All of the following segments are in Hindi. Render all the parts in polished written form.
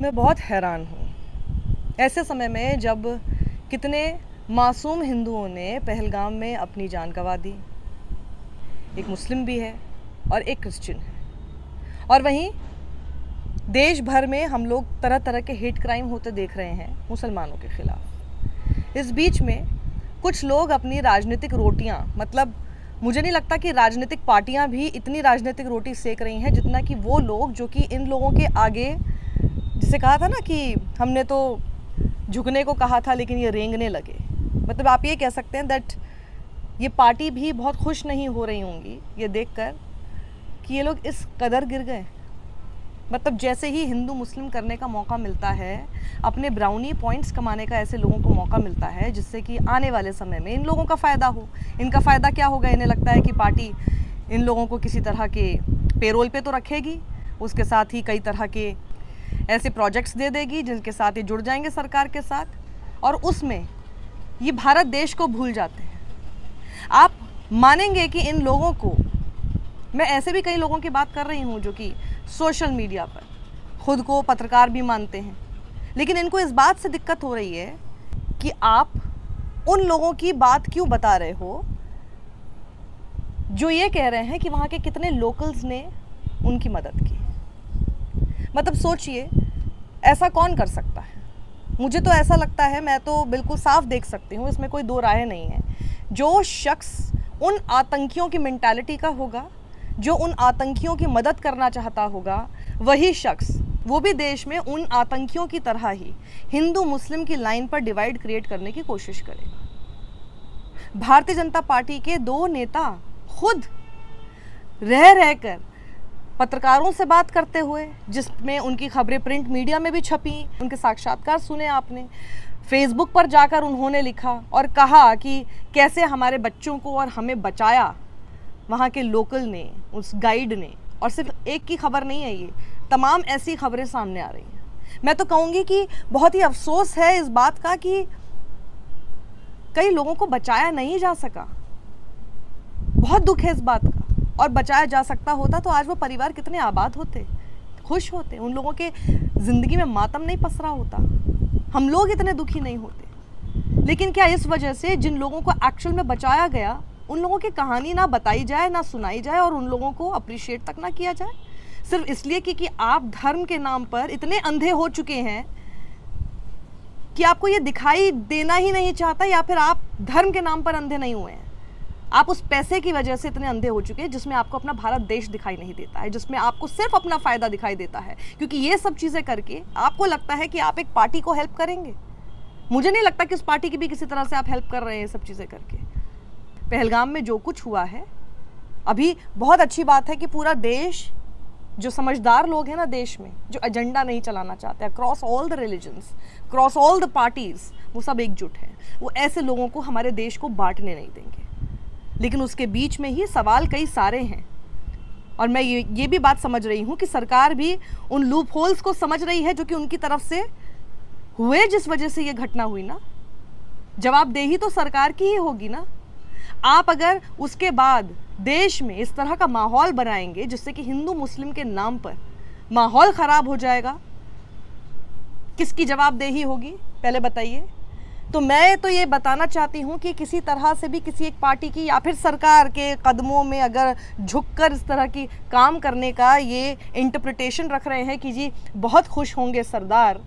मैं बहुत हैरान हूँ ऐसे समय में जब कितने मासूम हिंदुओं ने पहलगाम में अपनी जान गंवा दी। एक मुस्लिम भी है और एक क्रिश्चियन है, और वहीं देश भर में हम लोग तरह तरह के हेट क्राइम होते देख रहे हैं मुसलमानों के खिलाफ। इस बीच में कुछ लोग अपनी राजनीतिक रोटियां, मतलब मुझे नहीं लगता कि राजनीतिक पार्टियां भी इतनी राजनीतिक रोटी सेक रही हैं जितना कि वो लोग जो कि इन लोगों के आगे, जिसे कहा था ना कि हमने तो झुकने को कहा था लेकिन ये रेंगने लगे। मतलब आप ये कह सकते हैं दैट ये पार्टी भी बहुत खुश नहीं हो रही होंगी ये देखकर कि ये लोग इस कदर गिर गए। मतलब जैसे ही हिंदू मुस्लिम करने का मौका मिलता है, अपने ब्राउनी पॉइंट्स कमाने का ऐसे लोगों को मौका मिलता है जिससे कि आने वाले समय में इन लोगों का फ़ायदा हो। इनका फ़ायदा क्या होगा? इन्हें लगता है कि पार्टी इन लोगों को किसी तरह के पेरोल पे तो रखेगी, उसके साथ ही कई तरह के ऐसे प्रोजेक्ट्स दे देगी जिनके साथ ये जुड़ जाएंगे सरकार के साथ, और उसमें ये भारत देश को भूल जाते हैं। आप मानेंगे कि इन लोगों को, मैं ऐसे भी कई लोगों की बात कर रही हूँ जो कि सोशल मीडिया पर खुद को पत्रकार भी मानते हैं, लेकिन इनको इस बात से दिक्कत हो रही है कि आप उन लोगों की बात क्यों बता रहे हो जो ये कह रहे हैं कि वहाँ के कितने लोकल्स ने उनकी मदद की। मतलब सोचिए, ऐसा कौन कर सकता है? मुझे तो ऐसा लगता है, मैं तो बिल्कुल साफ देख सकती हूँ, इसमें कोई दो राय नहीं है, जो शख्स उन आतंकियों की मेंटालिटी का होगा, जो उन आतंकियों की मदद करना चाहता होगा, वही शख्स, वो भी देश में उन आतंकियों की तरह ही हिंदू मुस्लिम की लाइन पर डिवाइड क्रिएट करने की कोशिश करेगा। भारतीय जनता पार्टी के दो नेता खुद रह रहकर पत्रकारों से बात करते हुए, जिसमें उनकी खबरें प्रिंट मीडिया में भी छपी, उनके साक्षात्कार सुने आपने, फेसबुक पर जाकर उन्होंने लिखा और कहा कि कैसे हमारे बच्चों को और हमें बचाया वहाँ के लोकल ने, उस गाइड ने। और सिर्फ एक की खबर नहीं है, ये तमाम ऐसी खबरें सामने आ रही हैं। मैं तो कहूँगी कि बहुत ही अफसोस है इस बात का कि कई लोगों को बचाया नहीं जा सका। बहुत दुख है इस बात का, और बचाया जा सकता होता तो आज वो परिवार कितने आबाद होते, खुश होते, उन लोगों के ज़िंदगी में मातम नहीं पसरा होता, हम लोग इतने दुखी नहीं होते। लेकिन क्या इस वजह से जिन लोगों को एक्चुअल में बचाया गया, उन लोगों की कहानी ना बताई जाए, ना सुनाई जाए, और उन लोगों को अप्रिशिएट तक ना किया जाए, सिर्फ इसलिए कि आप धर्म के नाम पर इतने अंधे हो चुके हैं कि आपको ये दिखाई देना ही नहीं चाहता, या फिर आप धर्म के नाम पर अंधे नहीं हुए हैं, आप उस पैसे की वजह से इतने अंधे हो चुके हैं जिसमें आपको अपना भारत देश दिखाई नहीं देता है, जिसमें आपको सिर्फ अपना फ़ायदा दिखाई देता है। क्योंकि ये सब चीज़ें करके आपको लगता है कि आप एक पार्टी को हेल्प करेंगे। मुझे नहीं लगता कि उस पार्टी की भी किसी तरह से आप हेल्प कर रहे हैं ये सब चीज़ें करके। पहलगाम में जो कुछ हुआ है, अभी बहुत अच्छी बात है कि पूरा देश, जो समझदार लोग हैं ना देश में, जो एजेंडा नहीं चलाना चाहते, across all the religions, cross all the parties, वो सब एकजुट हैं। वो ऐसे लोगों को हमारे देश को बांटने नहीं देंगे। लेकिन उसके बीच में ही सवाल कई सारे हैं, और मैं ये भी बात समझ रही हूँ कि सरकार भी उन लूप होल्स को समझ रही है जो कि उनकी तरफ से हुए, जिस वजह से ये घटना हुई ना। जवाबदेही तो सरकार की ही होगी ना। आप अगर उसके बाद देश में इस तरह का माहौल बनाएंगे जिससे कि हिंदू मुस्लिम के नाम पर माहौल ख़राब हो जाएगा, किसकी जवाबदेही होगी पहले बताइए। तो मैं तो ये बताना चाहती हूँ कि किसी तरह से भी किसी एक पार्टी की या फिर सरकार के कदमों में अगर झुककर इस तरह की काम करने का ये इंटरप्रिटेशन रख रहे हैं कि जी बहुत खुश होंगे सरदार,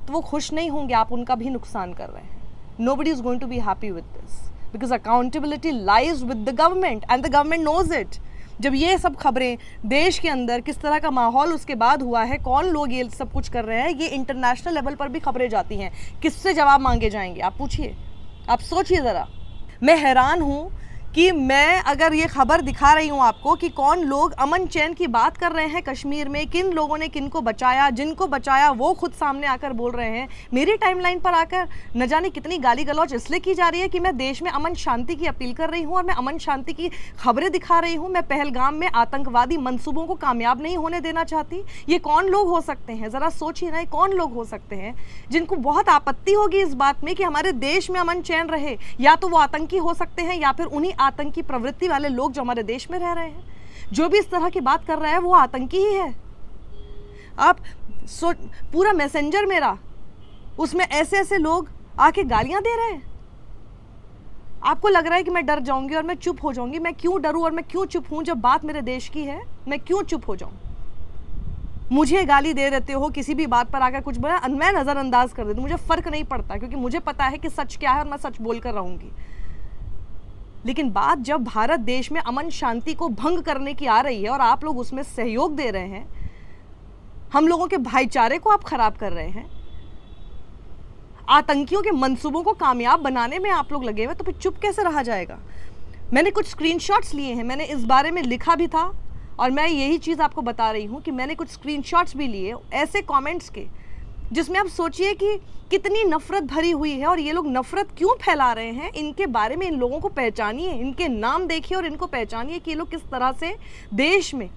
तो वो खुश नहीं होंगे, आप उनका भी नुकसान कर रहे हैं। Nobody is going to be happy with this because accountability lies with the government and the government knows it. जब ये सब खबरें देश के अंदर किस तरह का माहौल उसके बाद हुआ है, कौन लोग ये सब कुछ कर रहे हैं, ये इंटरनेशनल लेवल पर भी खबरें जाती हैं, किससे जवाब मांगे जाएंगे? आप पूछिए, आप सोचिए ज़रा। मैं हैरान हूँ कि मैं अगर ये खबर दिखा रही हूँ आपको कि कौन लोग अमन चैन की बात कर रहे हैं कश्मीर में, किन लोगों ने किनको बचाया, जिनको बचाया वो खुद सामने आकर बोल रहे हैं, मेरी टाइमलाइन पर आकर न जाने कितनी गाली गलौज इसलिए की जा रही है कि मैं देश में अमन शांति की अपील कर रही हूँ और मैं अमन शांति की खबरें दिखा रही हूँ। मैं पहलगाम में आतंकवादी मंसूबों को कामयाब नहीं होने देना चाहती। ये कौन लोग हो सकते हैं? ज़रा सोचिए ना, ये कौन लोग हो सकते हैं जिनको बहुत आपत्ति होगी इस बात में कि हमारे देश में अमन चैन रहे? या तो वो आतंकी हो सकते हैं या फिर उन्हीं आतंकी प्रवृत्ति वाले लोग जो हमारे देश में रह रहे हैं। जो भी इस तरह की बात कर रहा है वो आतंकी ही है। आप पूरा मैसेंजर मेरा, उसमें ऐसे ऐसे लोग आके गालियां दे रहे हैं। आपको लग रहा है कि मैं डर जाऊंगी और मैं चुप हो जाऊंगी। मैं क्यों डरूं और मैं क्यों चुप हूं? जब बात मेरे देश की है, मैं क्यों चुप हो जाऊं? मुझे गाली दे देते हो, किसी भी बात पर आकर कुछ बोला, मैं नजरअंदाज कर देती हूं, मुझे फर्क नहीं पड़ता, क्योंकि मुझे पता है कि सच क्या है और मैं सच बोलकर रहूंगी। लेकिन बात जब भारत देश में अमन शांति को भंग करने की आ रही है और आप लोग उसमें सहयोग दे रहे हैं, हम लोगों के भाईचारे को आप खराब कर रहे हैं, आतंकियों के मंसूबों को कामयाब बनाने में आप लोग लगे हुए, तो फिर चुप कैसे रहा जाएगा? मैंने कुछ स्क्रीनशॉट्स लिए हैं, मैंने इस बारे में लिखा भी था और मैं यही चीज़ आपको बता रही हूँ कि मैंने कुछ स्क्रीनशॉट्स भी लिए ऐसे कमेंट्स के, जिसमें आप सोचिए कि कितनी नफरत भरी हुई है और ये लोग नफरत क्यों फैला रहे हैं। इनके बारे में इन लोगों को पहचानिए, इनके नाम देखिए और इनको पहचानिए कि ये लोग किस तरह से देश में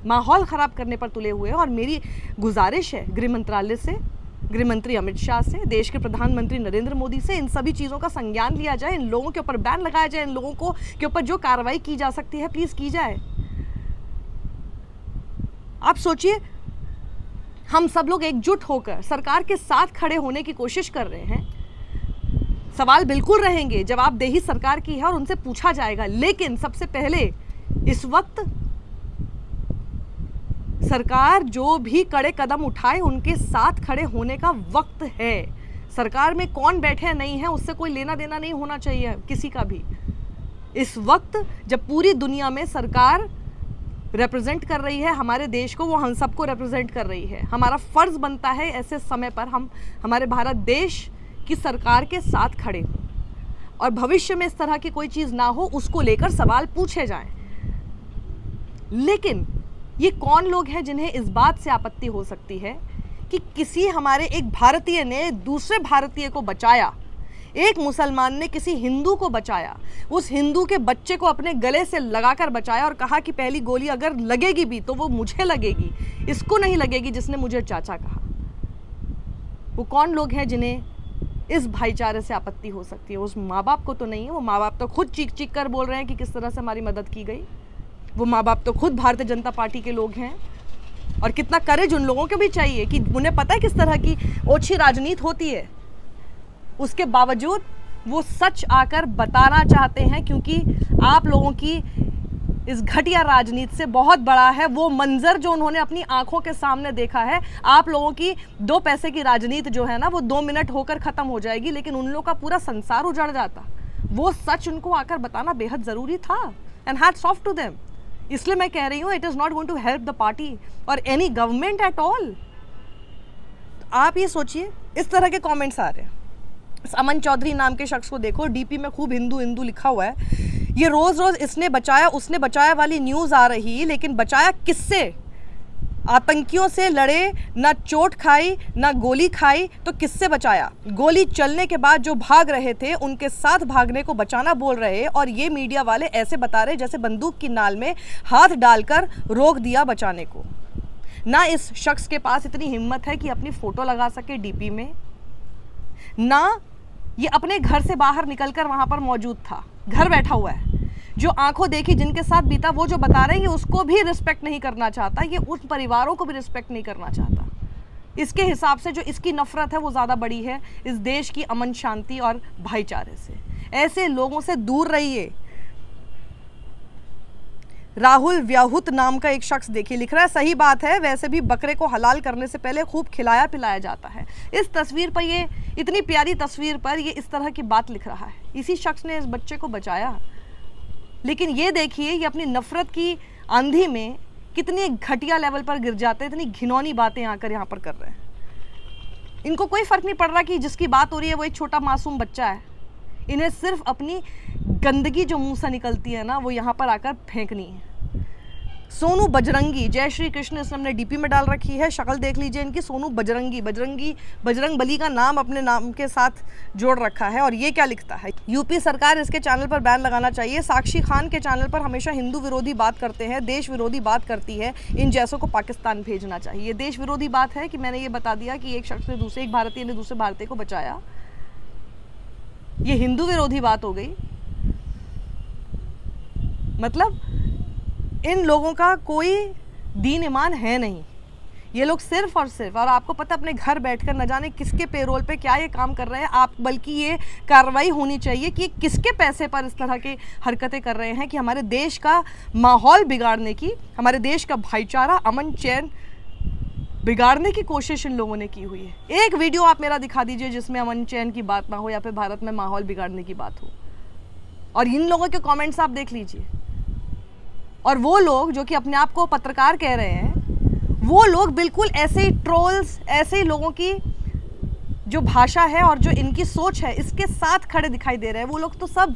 माहौल ख़राब करने पर तुले हुए हैं। और मेरी गुजारिश है गृह मंत्रालय से, गृह मंत्री अमित शाह से, देश के प्रधानमंत्री नरेंद्र मोदी से, इन सभी चीज़ों का संज्ञान लिया जाए, इन लोगों के ऊपर बैन लगाया जाए, इन लोगों को के ऊपर जो कार्रवाई की जा सकती है प्लीज़ की जाए। आप सोचिए, हम सब लोग एकजुट होकर सरकार के साथ खड़े होने की कोशिश कर रहे हैं। सवाल बिल्कुल रहेंगे, जवाबदेही सरकार की है और उनसे पूछा जाएगा, लेकिन सबसे पहले इस वक्त सरकार जो भी कड़े कदम उठाए उनके साथ खड़े होने का वक्त है। सरकार में कौन बैठे नहीं है उससे कोई लेना देना नहीं होना चाहिए किसी का भी। इस वक्त जब पूरी दुनिया में सरकार रिप्रेजेंट कर रही है हमारे देश को, वो हम सबको रिप्रेजेंट कर रही है, हमारा फर्ज बनता है ऐसे समय पर हम हमारे भारत देश की सरकार के साथ खड़े हों और भविष्य में इस तरह की कोई चीज़ ना हो उसको लेकर सवाल पूछे जाएं। लेकिन ये कौन लोग हैं जिन्हें इस बात से आपत्ति हो सकती है कि किसी हमारे एक भारतीय ने दूसरे भारतीय को बचाया, एक मुसलमान ने किसी हिंदू को बचाया, उस हिंदू के बच्चे को अपने गले से लगाकर बचाया और कहा कि पहली गोली अगर लगेगी भी तो वो मुझे लगेगी, इसको नहीं लगेगी जिसने मुझे चाचा कहा। वो कौन लोग हैं जिन्हें इस भाईचारे से आपत्ति हो सकती है? उस माँ बाप को तो नहीं है। वो माँ बाप तो खुद चीख चीख कर बोल रहे हैं कि किस तरह से हमारी मदद की गई। वो माँ बाप तो खुद भारतीय जनता पार्टी के लोग हैं और कितना करेज उन लोगों को भी चाहिए कि उन्हें पता है किस तरह की ओछी राजनीति होती है, उसके बावजूद वो सच आकर बताना चाहते हैं, क्योंकि आप लोगों की इस घटिया राजनीति से बहुत बड़ा है वो मंजर जो उन्होंने अपनी आंखों के सामने देखा है। आप लोगों की 2 पैसे की राजनीति जो है ना, वो 2 मिनट होकर ख़त्म हो जाएगी, लेकिन उन लोगों का पूरा संसार उजड़ जाता। वो सच उनको आकर बताना बेहद ज़रूरी था। And hats off to them. इसलिए मैं कह रही हूँ, it is not going to help the party और एनी गवर्नमेंट एट ऑल। आप ये सोचिए, इस तरह के कॉमेंट्स आ रहे हैं। अमन चौधरी नाम के शख्स को देखो, डीपी में खूब हिंदू हिंदू लिखा हुआ है। ये रोज़ रोज़ इसने बचाया उसने बचाया वाली न्यूज़ आ रही, लेकिन बचाया किससे? आतंकियों से लड़े, ना चोट खाई ना गोली खाई, तो किससे बचाया? गोली चलने के बाद जो भाग रहे थे उनके साथ भागने को बचाना बोल रहे, और ये मीडिया वाले ऐसे बता रहे जैसे बंदूक की नाल में हाथ डालकर रोक दिया बचाने को। ना इस शख्स के पास इतनी हिम्मत है कि अपनी फ़ोटो लगा सके डीपी में, ना ये अपने घर से बाहर निकलकर वहाँ पर मौजूद था, घर बैठा हुआ है। जो आंखों देखी जिनके साथ बीता वो जो बता रहे हैं, ये उसको भी रिस्पेक्ट नहीं करना चाहता, ये उस परिवारों को भी रिस्पेक्ट नहीं करना चाहता। इसके हिसाब से जो इसकी नफरत है वो ज़्यादा बड़ी है इस देश की अमन शांति और भाईचारे से। ऐसे लोगों से दूर रहिए। राहुल व्याहुत नाम का एक शख्स देखिए लिख रहा है, सही बात है, वैसे भी बकरे को हलाल करने से पहले खूब खिलाया पिलाया जाता है। इस तस्वीर पर, ये इतनी प्यारी तस्वीर पर ये इस तरह की बात लिख रहा है। इसी शख्स ने इस बच्चे को बचाया, लेकिन ये देखिए ये अपनी नफरत की आंधी में कितनी घटिया लेवल पर गिर जाते हैं, इतनी घिनौनी बातें आकर यहाँ पर कर रहे हैं। इनको कोई फ़र्क नहीं पड़ रहा कि जिसकी बात हो रही है वो एक छोटा मासूम बच्चा है। इन्हें सिर्फ अपनी गंदगी जो मुंह से निकलती है ना, वो यहाँ पर आकर फेंकनी है। सोनू बजरंगी, जय श्री कृष्ण इसने हमने डीपी में डाल रखी है, शक्ल देख लीजिए इनकी। सोनू बजरंगी, बजरंग बली का नाम अपने नाम के साथ जोड़ रखा है। और ये क्या लिखता है, यूपी सरकार इसके चैनल पर बैन लगाना चाहिए। साक्षी खान के चैनल पर हमेशा हिंदू विरोधी बात करते हैं, देश विरोधी बात करती है, इन जैसों को पाकिस्तान भेजना चाहिए। देश विरोधी बात है कि मैंने ये बता दिया कि एक शख्स ने एक भारतीय ने दूसरे भारतीय को बचाया, ये हिंदू विरोधी बात हो गई। मतलब इन लोगों का कोई दीन ईमान है नहीं। ये लोग सिर्फ और सिर्फ, और आपको पता, अपने घर बैठकर न जाने किसके पेरोल पे क्या ये काम कर रहे हैं आप, बल्कि ये कार्रवाई होनी चाहिए कि किसके पैसे पर इस तरह की हरकतें कर रहे हैं कि हमारे देश का माहौल बिगाड़ने की, हमारे देश का भाईचारा, अमन चैन बिगाड़ने की कोशिश इन लोगों ने की हुई है। एक वीडियो आप मेरा दिखा दीजिए जिसमें अमन चैन की बात ना हो या फिर भारत में माहौल बिगाड़ने की बात हो। और इन लोगों के कमेंट्स आप देख लीजिए, और वो लोग जो कि अपने आप को पत्रकार कह रहे हैं, वो लोग बिल्कुल ऐसे ही ट्रोल्स, ऐसे ही लोगों की जो भाषा है और जो इनकी सोच है इसके साथ खड़े दिखाई दे रहे हैं। वो लोग तो सब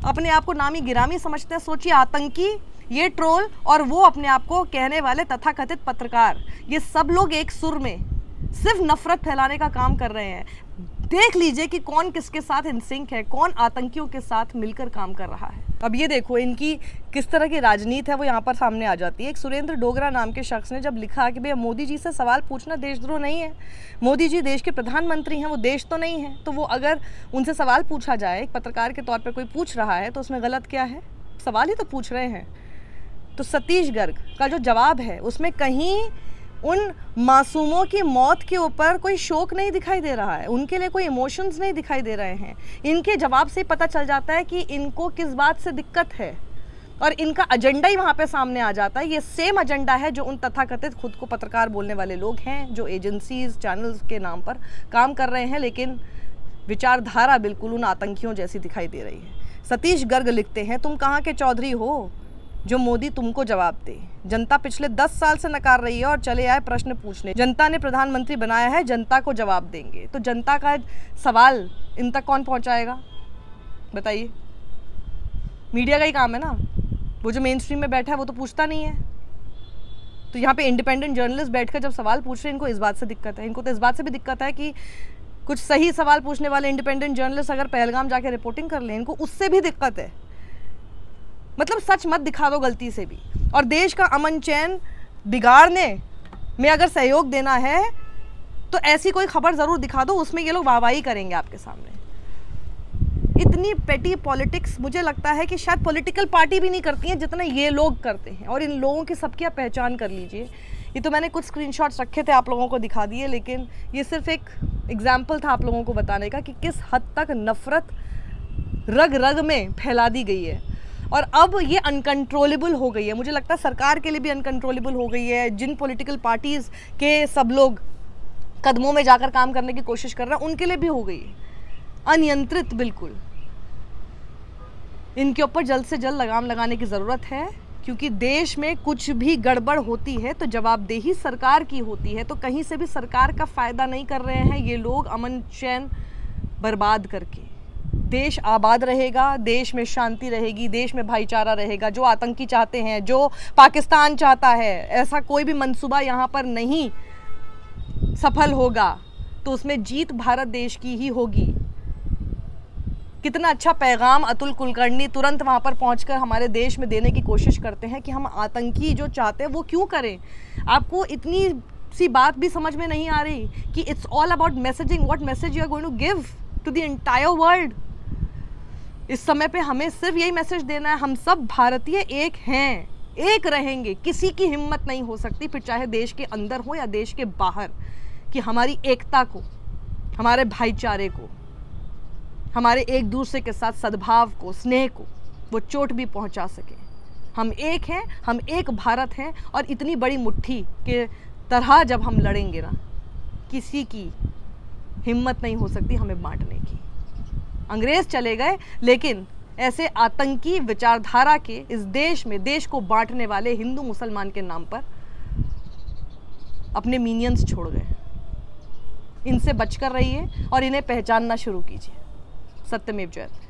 अपने आप को नामी गिरामी समझते हैं। सोचिए, आतंकी, ये ट्रोल, और वो अपने आप को कहने वाले तथाकथित पत्रकार, ये सब लोग एक सुर में सिर्फ नफरत फैलाने का काम कर रहे हैं। देख लीजिए कि कौन किसके साथ इन सिंक है, कौन आतंकियों के साथ मिलकर काम कर रहा है। अब ये देखो इनकी किस तरह की राजनीति है, वो यहाँ पर सामने आ जाती है। एक सुरेंद्र डोगरा नाम के शख्स ने जब लिखा कि भैया मोदी जी से सवाल पूछना देशद्रोह नहीं है, मोदी जी देश के प्रधानमंत्री हैं, वो देश तो नहीं है, तो वो अगर उनसे सवाल पूछा जाए, एक पत्रकार के तौर पर कोई पूछ रहा है, तो उसमें गलत क्या है? सवाल ही तो पूछ रहे हैं। तो सतीश गर्ग का जो जवाब है उसमें कहीं उन मासूमों की मौत के ऊपर कोई शोक नहीं दिखाई दे रहा है, उनके लिए कोई इमोशंस नहीं दिखाई दे रहे हैं। इनके जवाब से पता चल जाता है कि इनको किस बात से दिक्कत है, और इनका एजेंडा ही वहाँ पे सामने आ जाता है। ये सेम एजेंडा है जो उन तथाकथित खुद को पत्रकार बोलने वाले लोग हैं, जो एजेंसीज, चैनल्स के नाम पर काम कर रहे हैं, लेकिन विचारधारा बिल्कुल उन आतंकियों जैसी दिखाई दे रही है। सतीश गर्ग लिखते हैं, तुम कहाँ के चौधरी हो जो मोदी तुमको जवाब दे? जनता पिछले 10 साल से नकार रही है और चले आए प्रश्न पूछने। जनता ने प्रधानमंत्री बनाया है, जनता को जवाब देंगे। तो जनता का सवाल इन तक कौन पहुंचाएगा बताइए? मीडिया का ही काम है ना, वो जो मेन स्ट्रीम में बैठा है वो तो पूछता नहीं है। तो यहाँ पे इंडिपेंडेंट जर्नलिस्ट बैठकर जब सवाल पूछ रहे हैं, इनको इस बात से दिक्कत है। इनको तो इस बात से भी दिक्कत है कि कुछ सही सवाल पूछने वाले इंडिपेंडेंट जर्नलिस्ट अगर पहलगाम जाके रिपोर्टिंग कर लें, इनको उससे भी दिक्कत है। मतलब सच मत दिखा दो गलती से भी। और देश का अमन चैन बिगाड़ने में अगर सहयोग देना है तो ऐसी कोई खबर ज़रूर दिखा दो, उसमें ये लोग वाहवाही करेंगे आपके सामने। इतनी पेटी पॉलिटिक्स मुझे लगता है कि शायद पॉलिटिकल पार्टी भी नहीं करती हैं जितना ये लोग करते हैं। और इन लोगों की सबकी आप पहचान कर लीजिए। ये तो मैंने कुछ स्क्रीनशॉट्स रखे थे, आप लोगों को दिखा दिए, लेकिन ये सिर्फ एक एग्जाम्पल था आप लोगों को बताने का कि किस हद तक नफरत रग रग में फैला दी गई है। और अब ये अनकंट्रोलेबल हो गई है। मुझे लगता है सरकार के लिए भी अनकंट्रोलेबल हो गई है। जिन पॉलिटिकल पार्टीज़ के सब लोग कदमों में जाकर काम करने की कोशिश कर रहे हैं, उनके लिए भी हो गई है अनियंत्रित। बिल्कुल इनके ऊपर जल्द से जल्द लगाम लगाने की ज़रूरत है, क्योंकि देश में कुछ भी गड़बड़ होती है तो जवाबदेही सरकार की होती है। तो कहीं से भी सरकार का फ़ायदा नहीं कर रहे हैं ये लोग अमन चैन बर्बाद करके। देश आबाद रहेगा, देश में शांति रहेगी, देश में भाईचारा रहेगा। जो आतंकी चाहते हैं, जो पाकिस्तान चाहता है, ऐसा कोई भी मंसूबा यहाँ पर नहीं सफल होगा, तो उसमें जीत भारत देश की ही होगी। कितना अच्छा पैगाम अतुल कुलकर्णी तुरंत वहाँ पर पहुँचकर हमारे देश में देने की कोशिश करते हैं कि हम आतंकी जो चाहते हैं वो क्यों करें। आपको इतनी सी बात भी समझ में नहीं आ रही कि it's all about messaging, what message you are going to give to the entire world. इस समय पे हमें सिर्फ यही मैसेज देना है, हम सब भारतीय एक हैं, एक रहेंगे। किसी की हिम्मत नहीं हो सकती, फिर चाहे देश के अंदर हो या देश के बाहर, कि हमारी एकता को, हमारे भाईचारे को, हमारे एक दूसरे के साथ सद्भाव को, स्नेह को वो चोट भी पहुंचा सके। हम एक हैं, हम एक भारत हैं, और इतनी बड़ी मुट्ठी के तरह जब हम लड़ेंगे ना, किसी की हिम्मत नहीं हो सकती हमें बांटने की। अंग्रेज चले गए, लेकिन ऐसे आतंकी विचारधारा के इस देश में देश को बांटने वाले हिंदू मुसलमान के नाम पर अपने मिनियंस छोड़ गए। इनसे बचकर रहिए और इन्हें पहचानना शुरू कीजिए। सत्यमेव जयते।